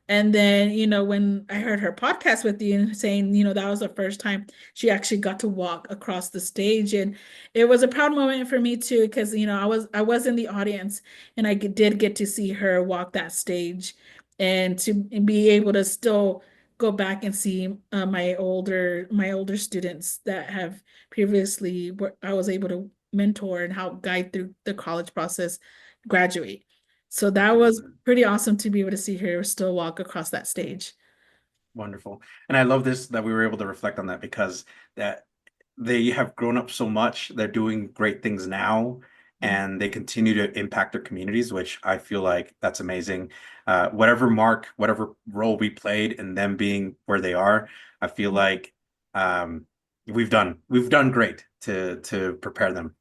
And then, when I heard her podcast with you and saying, that was the first time she actually got to walk across the stage. And it was a proud moment for me too, because, I was in the audience and did get to see her walk that stage and to be able to still go back and see my older students that have previously I was able to mentor and help guide through the college process graduate. So that was Absolutely. pretty awesome to be able to see her still walk across that stage. Wonderful. And I love this that we were able to reflect on that because that they have grown up so much. They're doing great things now and they continue to impact their communities, which I feel like that's amazing. Whatever role we played in them being where they are, I feel like um, we've done great to prepare them.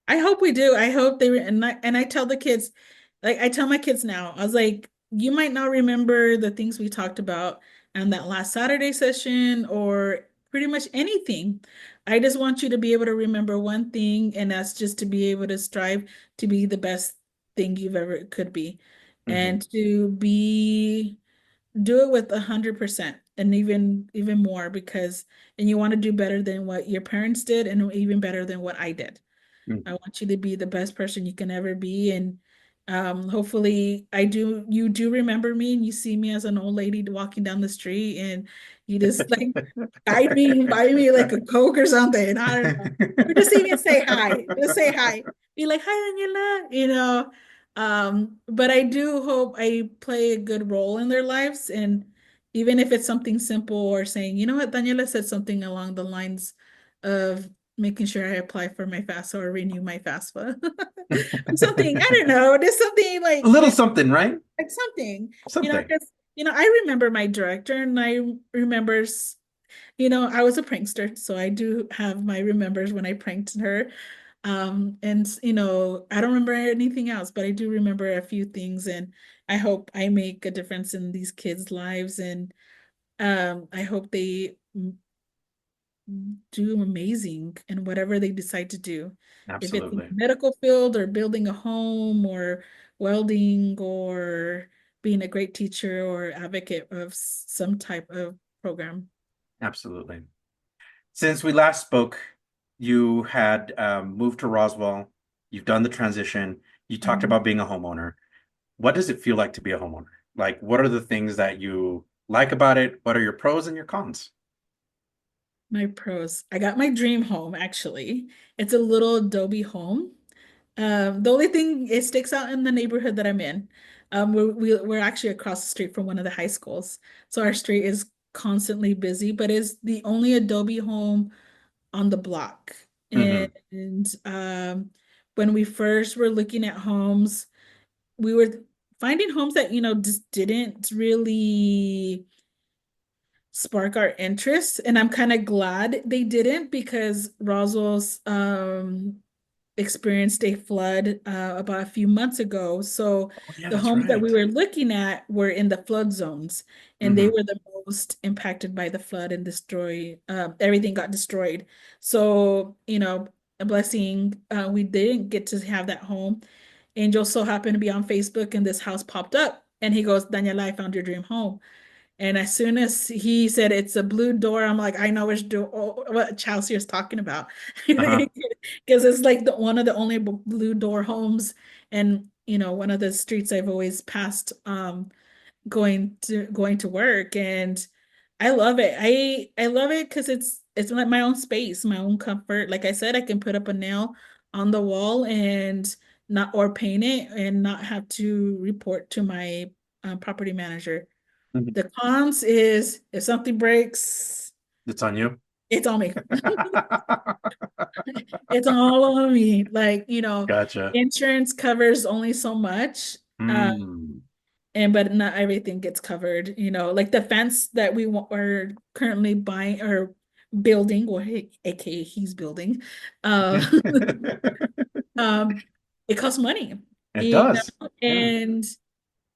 I hope we do. I hope and I tell the kids, like I tell my kids now, I was like, you might not remember the things we talked about on that last Saturday session or pretty much anything. I just want you to be able to remember one thing, and that's just to be able to strive to be the best thing you've ever could be. Mhm. And to be do it with 100% and even more, because and you want to do better than what your parents did and even better than what I did. I Mhm. want you to be the best person you can ever be. And hopefully you do remember me and you see me as an old lady walking down the street and you just like guide me and buy me like a Coke or something. I don't know. Or just even say hi. Just say hi. Be like, hi, Daniela. But I do hope I play a good role in their lives. And even if it's something simple or saying, you know what, Daniela said something along the lines of making sure I apply for my FAFSA or renew my FAFSA. Or something, I don't know, just something A like, little something, right? like something, Something. because, I remember my director and I remember, I was a prankster. So I do have my remembers when I pranked her. And, I don't remember anything else, but I do remember a few things. And I hope I make a difference in these kids' lives. And I hope they do amazing in whatever they decide to do. If it's in the Absolutely. medical field or building a home or welding or being a great teacher or advocate of some type of program. Absolutely. Since we last spoke, you had moved to Roswell. You've done the transition. You talked Mhm. about being a homeowner. What does it feel like to be a homeowner? Like, what are the things that you like about it? What are your pros and your cons? My pros. I got my dream home actually. It's a little Adobe home. The only thing it sticks out in the neighborhood that I'm in. We're actually across the street from one of the high schools, so our street is constantly busy. But it's the only Adobe home on the block. Hmm. And when we first were looking at homes, we were finding homes that just didn't really spark our interest. And I'm kind of glad they didn't, because Roswell's experienced a flood about a few months ago. So Oh, yeah, the that's homes that we right. were looking at were in the flood zones, and they Hmm. were the most impacted by the flood and everything got destroyed. So, a blessing, we didn't get to have that home. Angel so happened to be on Facebook and this house popped up and he goes, Daniela, I found your dream home. And as soon as he said it's a blue door, I'm like, I know which door, what Chelsea is talking about, Uh-huh. because it's like one of the only blue door homes, and one of the streets I've always passed, going to work, and I love it. I love it because it's like my own space, my own comfort. Like I said, I can put up a nail on the wall and not or paint it and not have to report to my property manager. Mhm. The cons is if something breaks, It's on you. It's all me. It's all on me. Like, Gotcha. insurance covers only so much. Uh, Mm. but not everything gets covered, like the fence that are currently buying or building, or aka he's building. Uh, um, it costs money, It you does. know, Yeah. and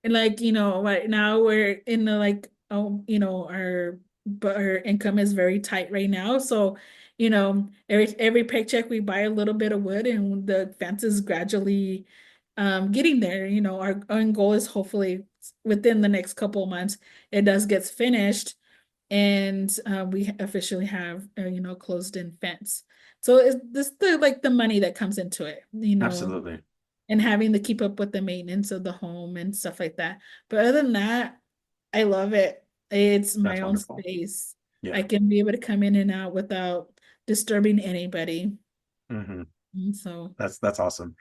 like, right now we're in the like, our income is very tight right now. So, every paycheck we buy a little bit of wood, and the fence is gradually getting there. Our goal is hopefully within the next couple of months it does gets finished, and we officially have closed in fence. So it's this the like the money that comes into it, Absolutely. and having to keep up with the maintenance of the home and stuff like that. But other than that, I love it. It's my That's own wonderful. space. I Yeah. can be able to come in and out without disturbing anybody. Hmm. And so That's awesome.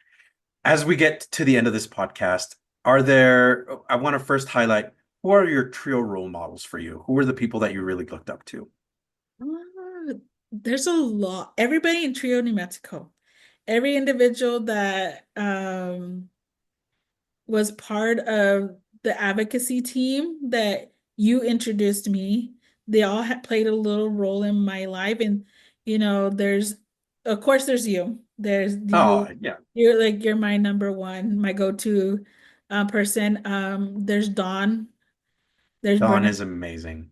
As we get to the end of this podcast, I want to first highlight, who are your trio role models for you? Who are the people that you really looked up to? there's a lot. Everybody in Trio, New Mexico, every individual that was part of the advocacy team that you introduced me. They all had played a little role in my life. And, there's, of course, there's you. There's Oh, you. yeah. You're my number one, my go-to person. There's Dawn. There's Dawn Bernadette. is amazing.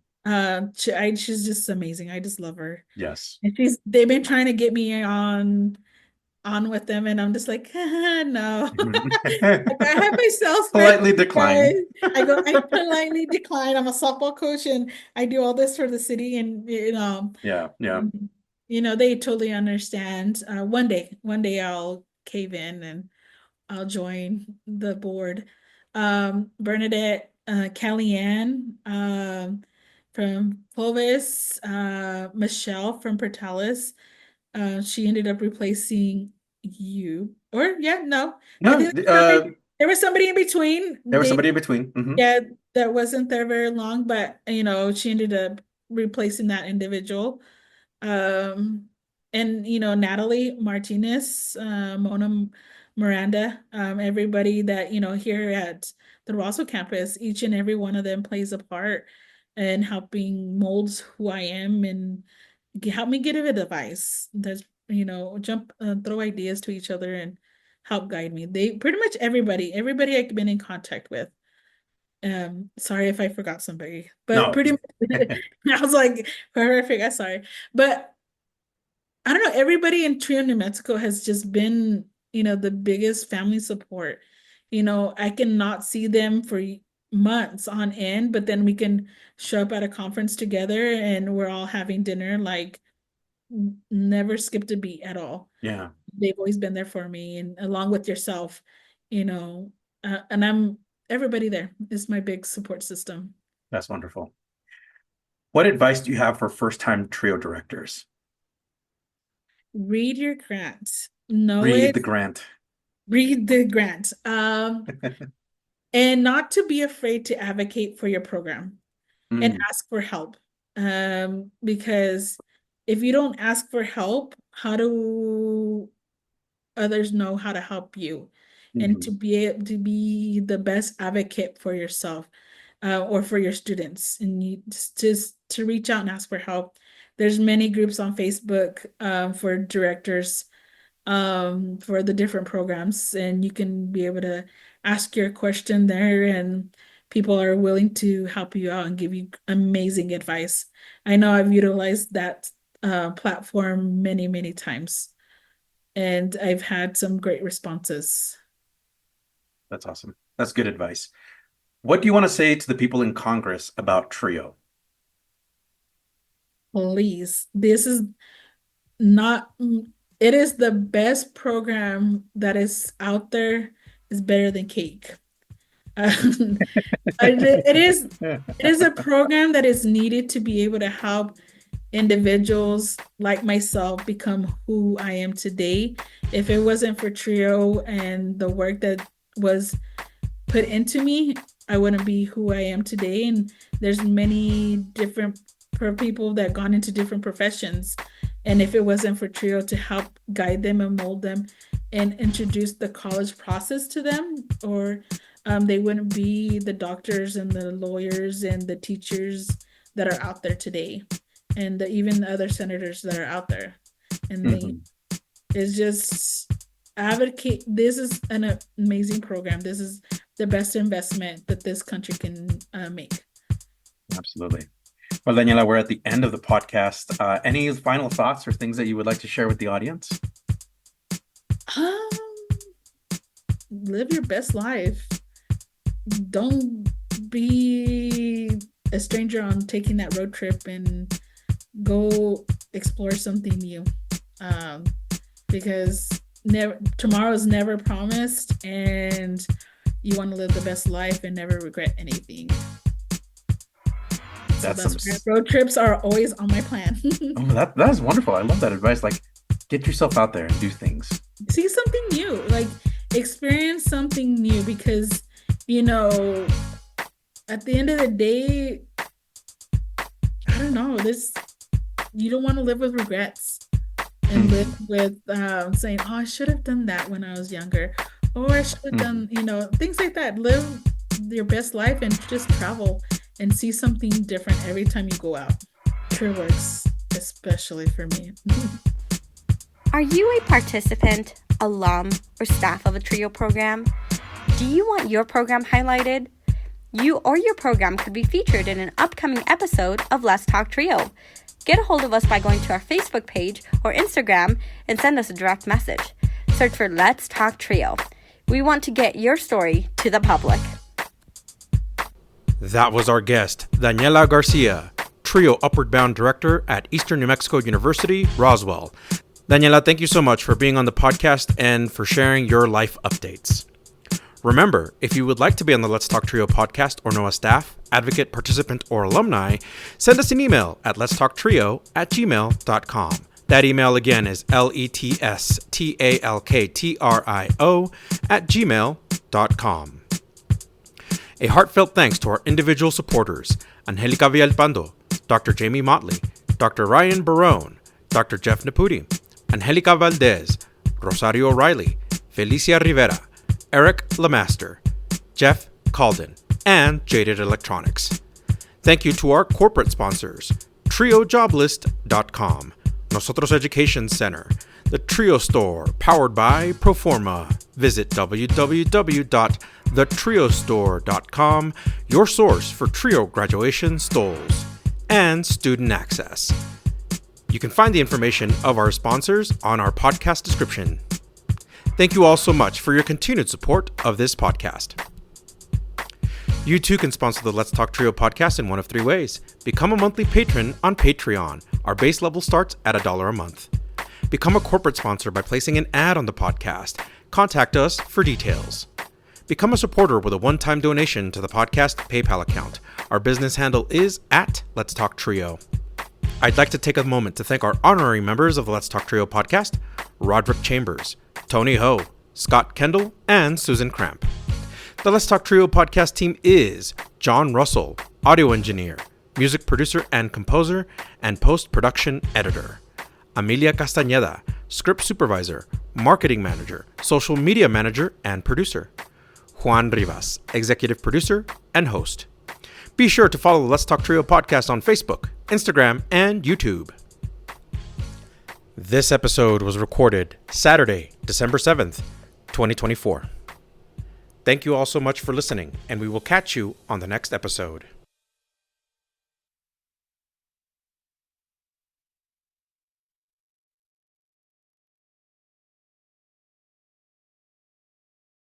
She's just amazing. I just love her. Yes. And they've been trying to get me on with them, and I'm just like, no. Like, I have my sales spread, Politely decline. guys. I politely decline. I'm a softball coach, and I do all this for the city, and Yeah, yeah. they totally understand. One day I'll cave in and I'll join the board. Bernadette, Kellyanne, from Clovis, Michelle from Portales. She ended up replacing you. Or yeah, no. I No, think there was somebody in between. there was somebody in between. Yeah, that wasn't there very long, but she ended up replacing that individual. Um, and Natalie Martinez, Mona Miranda, everybody that here at the Roswell campus, each and every one of them plays a part in helping molds who I am, and help me get a advice. That's throw ideas to each other and help guide me. They pretty much everybody I've been in contact with. Sorry if I forgot somebody, but No. pretty much I was like, whoever I forgot, sorry. But I don't know, everybody in Trio, New Mexico has just been, the biggest family support. I cannot see them for months on end, but then we can show up at a conference together and we're all having dinner, like never skipped a beat at all. Yeah, They've always been there for me, and along with yourself, and everybody there is my big support system. that's wonderful. What advice do you have for first-time trio directors? Read your grant, know Read it, the grant. read the grant. And not to be afraid to advocate for your program and Mm, ask for help. Because if you don't ask for help, how do others know how to help you? And to mhm. be able to be the best advocate for yourself, or for your students, and you just to reach out and ask for help. There's many groups on Facebook, for directors, for the different programs, and you can be able to ask your question there, and people are willing to help you out and give you amazing advice. I know I've utilized that platform many, many times, and I've had some great responses. That's awesome. That's good advice. What do you want to say to the people in Congress about Trio? Please, this is not, it is the best program that is out there. Is better than cake. Um, it is a program that is needed to be able to help individuals like myself become who I am today. If it wasn't for Trio and the work that was put into me, I wouldn't be who I am today. And there's many different for people that gone into different professions. And if it wasn't for Trio to help guide them and mold them and introduce the college process to them, or they wouldn't be the doctors and the lawyers and the teachers that are out there today, and even the other senators that are out there. And they is just advocate. This is an amazing program. This is the best investment that this country can make. Absolutely. Well, Daniela, we're at the end of the podcast. Any final thoughts or things that you would like to share with the audience? Live your best life. Don't be a stranger on taking that road trip, and go explore something new. Because tomorrow is never promised, and you want to live the best life and never regret anything. Road trips are always on my plan. That is wonderful. I love that advice. Like, get yourself out there and do things. See something new. Like, experience something new, because, you know, at the end of the day, I don't know, you don't want to live with regrets and live with saying, oh, I should have done that when I was younger, or I should have done, things like that. Live your best life and just travel and see something different every time you go out. Sure works, especially for me. Are you a participant, alum, or staff of a TRIO program? Do you want your program highlighted? You or your program could be featured in an upcoming episode of Let's Talk TRIO. Get a hold of us by going to our Facebook page or Instagram and send us a direct message. Search for Let's Talk TRIO. We want to get your story to the public. That was our guest, Daniela Garcia, TRIO Upward Bound Director at Eastern New Mexico University-Roswell. Daniela, thank you so much for being on the podcast and for sharing your life updates. Remember, if you would like to be on the Let's Talk TRIO podcast or know a staff, advocate, participant, or alumni, send us an email at letstalktrio@gmail.com. That email again is letstalktrio@gmail.com. A heartfelt thanks to our individual supporters, Angelica Vialpando, Dr. Jamie Motley, Dr. Ryan Barone, Dr. Jeff Nepute, Angelica Valdez, Rosario Riley, Felicia Rivera, Eric LaMaster, Jeff Kahlden, and Jaded Electronics. Thank you to our corporate sponsors, TrioJoblist.com, NOSOTROS Education Center, the TRIO Store, powered by Proforma. Visit www.thetriostore.com, your source for TRIO graduation stoles, and StudentAccess. You can find the information of our sponsors on our podcast description. Thank you all so much for your continued support of this podcast. You too can sponsor the Let's Talk TRIO podcast in one of three ways. Become a monthly patron on Patreon. Our base level starts at $1 a month. Become a corporate sponsor by placing an ad on the podcast. Contact us for details. Become a supporter with a one-time donation to the podcast PayPal account. Our business handle is @Let'sTalkTrio. I'd like to take a moment to thank our honorary members of the Let's Talk TRIO podcast, Roderick Chambers, Tony Ho, Scott Kendall, and Susan Cramp. The Let's Talk TRIO podcast team is John Russell, audio engineer, music producer and composer, and post-production editor. Amelia Castaneda, script supervisor, marketing manager, social media manager, and producer. Juan Rivas, executive producer and host. Be sure to follow the Let's Talk TRIO podcast on Facebook, Instagram, and YouTube. This episode was recorded Saturday, December 7th, 2024. Thank you all so much for listening, and we will catch you on the next episode.